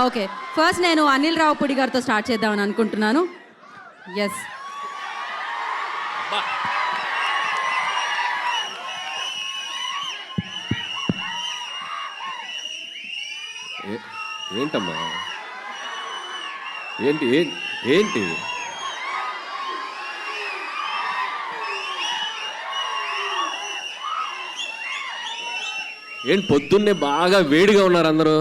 Okay. First నేను అనిల్ రావుపూడి గారితో start చేద్దామని అనుకుంటున్నాను. ఎస్. ఏంటమ్మా ఏంటి ఏంటి ఏంటి పొద్దున్నే బాగా వేడిగా ఉన్నారు అందరూ.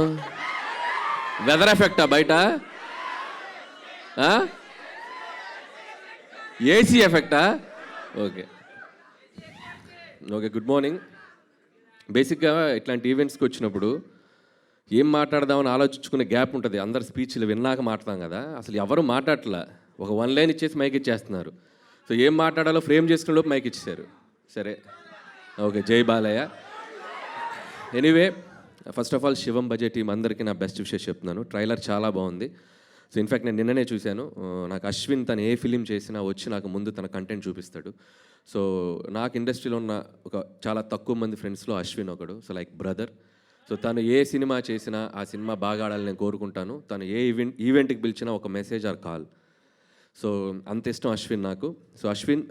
వెదర్ ఎఫెక్టా బయట? ఏసీ ఎఫెక్టా? Okay okay, good morning. బేసిక్గా ఇట్లాంటి ఈవెంట్స్కి వచ్చినప్పుడు ఏం మాట్లాడదామని ఆలోచించుకునే గ్యాప్ ఉంటుంది. అందరు స్పీచ్లు విన్నాక మాట్లాడతాం కదా, అసలు ఎవరు మాట్లాడట్లా. ఒక వన్ లైన్ ఇచ్చేసి మైక్ ఇచ్చేస్తున్నారు. సో ఏం మాట్లాడాలో ఫ్రేమ్ చేసుకునే లోపు మైక్ ఇచ్చేసారు. సరే ఓకే, జై Balayya. Anyway, first of all Shivam budget team అందరికీ నా బెస్ట్ విషెస్ చెప్తున్నాను. ట్రైలర్ చాలా బాగుంది. సో ఇన్ఫ్యాక్ట్ నేను నిన్ననే చూశాను. నాకు అశ్విన్ తను ఏ ఫిలిం చేసినా వచ్చి నాకు ముందు తన కంటెంట్ చూపిస్తాడు. సో నాకు ఇండస్ట్రీలో ఉన్న ఒక చాలా తక్కువ మంది ఫ్రెండ్స్లో అశ్విన్ ఒకడు. So like brother. సో తను ఏ సినిమా చేసినా ఆ సినిమా బాగా ఆడాలని నేను కోరుకుంటాను. తను ఏ ఈవెంట్కి పిలిచినా ఒక మెసేజ్ ఆర్ కాల్. సో అంత ఇష్టం అశ్విన్ నాకు. సో అశ్విన్,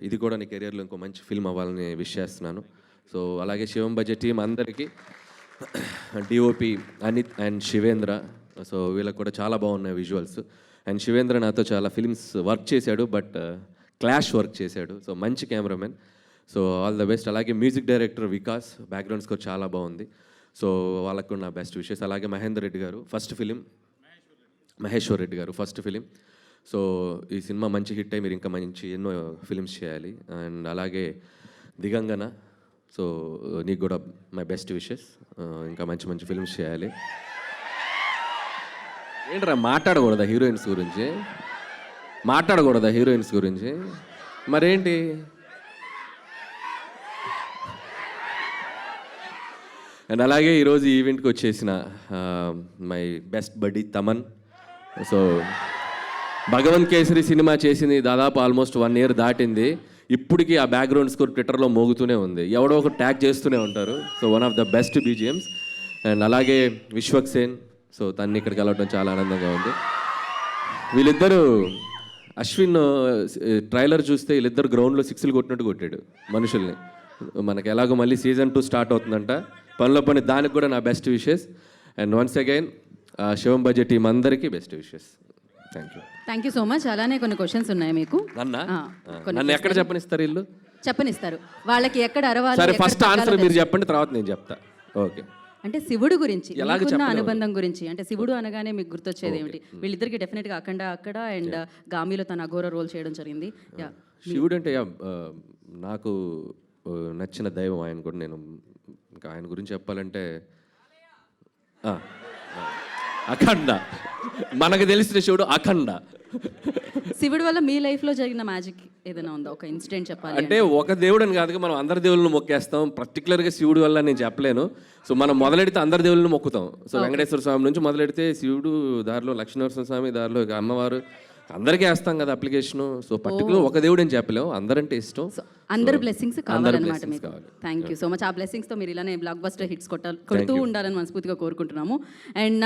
ఇది కూడా నీ కెరియర్లో ఇంకో మంచి ఫిల్మ్ అవ్వాలని విష్ చేస్తున్నాను. సో అలాగే శివం బడ్జెట్ టీం అందరికీ, DOP Anith and Shivendra. So వీళ్ళకి కూడా చాలా బాగున్నాయి విజువల్స్. అండ్ శివేంద్ర నాతో చాలా ఫిల్మ్స్ వర్క్ చేశాడు, బట్ క్లాష్ వర్క్ చేశాడు. సో మంచి cameraman. So all the best. అలాగే music director Vikas, background score చాలా బాగుంది. సో వాళ్ళకు కూడా నా బెస్ట్ విషెస్. అలాగే మహేందర్ రెడ్డి గారు ఫస్ట్ ఫిలిం, మహేశ్వర్ రెడ్డి గారు ఫస్ట్ ఫిలిం. సో ఈ సినిమా మంచి హిట్ అయ్యి మీరు ఇంకా మంచి ఎన్నో ఫిలిమ్స్ చేయాలి. అండ్ అలాగే దిగంగన, సో నీకు కూడా మై బెస్ట్ విషెస్. ఇంకా మంచి మంచి ఫిల్మ్స్ చేయాలి. ఏంట్రా మాట్లాడకూడదా హీరోయిన్స్ గురించి? మాట్లాడకూడదా హీరోయిన్స్ గురించి? మరేంటి? అండ్ అలాగే ఈరోజు ఈ ఈవెంట్కి వచ్చేసిన మై బెస్ట్ బడ్డీ తమన్. సో భగవంత్ కేసరి సినిమా చేసింది దాదాపు ఆల్మోస్ట్ 1 year దాటింది. ఇప్పటికీ ఆ బ్యాక్గ్రౌండ్ స్కోర్ ట్విట్టర్లో మోగుతూనే ఉంది. ఎవడో ఒక ట్యాగ్ చేస్తూనే ఉంటారు. So one of the best BGMs. And అలాగే విశ్వక్ సేన్. సో తన్ని ఇక్కడికి వెళ్ళడం చాలా ఆనందంగా ఉంది. వీళ్ళిద్దరూ, అశ్విన్ ట్రైలర్ చూస్తే వీళ్ళిద్దరు గ్రౌండ్లో 6లు కొట్టినట్టు కొట్టాడు మనుషుల్ని. మనకి ఎలాగో మళ్ళీ సీజన్ 2 స్టార్ట్ అవుతుందంట. పనిలో పని దానికి కూడా నా best wishes. And once again Shivam budget team అందరికీ best wishes. Thank you so much. అలానే కొన్ని క్వశ్చన్స్ ఉన్నాయి మీకు. నన్ను ఎక్కడ చెప్పనిస్తారు వీళ్ళు? చెప్పనిస్తారు. వాళ్ళకి ఎక్కడ అరవాలి. సరే, ఫస్ట్ ఆన్సర్ మీరు చెప్పండి, తర్వాత నేను చెప్తా. ఓకే. అంటే శివుడు గురించి, మీకున్న అనుబంధం గురించి. అంటే శివుడు అనగానే మీకు గుర్తొచ్చేది ఏమిటి? వీళ్ళిద్దరికి డెఫినెట్గా అఖండ అక్కడ అండ్ గామిలో తన అఘోర రోల్ చేయడం జరిగింది. శివుడు అంటే నాకు నచ్చిన దైవం ఆయన కూడా. నేను ఇంకా ఆయన గురించి చెప్పాలంటే అఖండ. మనకు తెలిసిన శివుడు అఖండ. శివుడు వల్ల మీ లైఫ్లో జరిగిన మ్యాజిక్ ఏదైనా ఉందా? ఒక ఇన్సిడెంట్ చెప్పాలి అంటే. ఒక దేవుడు అని కాదుగా, మనం అందరి దేవుళ్ళని మొక్కేస్తాం. పర్టికులర్గా శివుడు వల్ల నేను చెప్పలేను. సో మనం మొదలెడితే అందరి దేవుళ్ళని మొక్కుతాం. సో వెంకటేశ్వర స్వామి నుంచి మొదలెడితే శివుడు, దారిలో లక్ష్మీనరసింహ స్వామి, దారిలో అమ్మవారు, అందరికీ వేస్తాం కదా అప్లికేషన్. సో పర్టికులర్ ఒక దేవుడు అని చెప్పలేము, అందరంటే ఇష్టం. అందరు బ్లెస్సింగ్స్ కావాలన్నమాట మీకు. Thank you so much. ఆ బ్లెస్సింగ్స్తో మీరు ఇలానే బ్లాక్ బస్టర్ హిట్స్ కొడుతూ ఉండాలని మనస్ఫూర్తిగా కోరుకుంటున్నాము. అండ్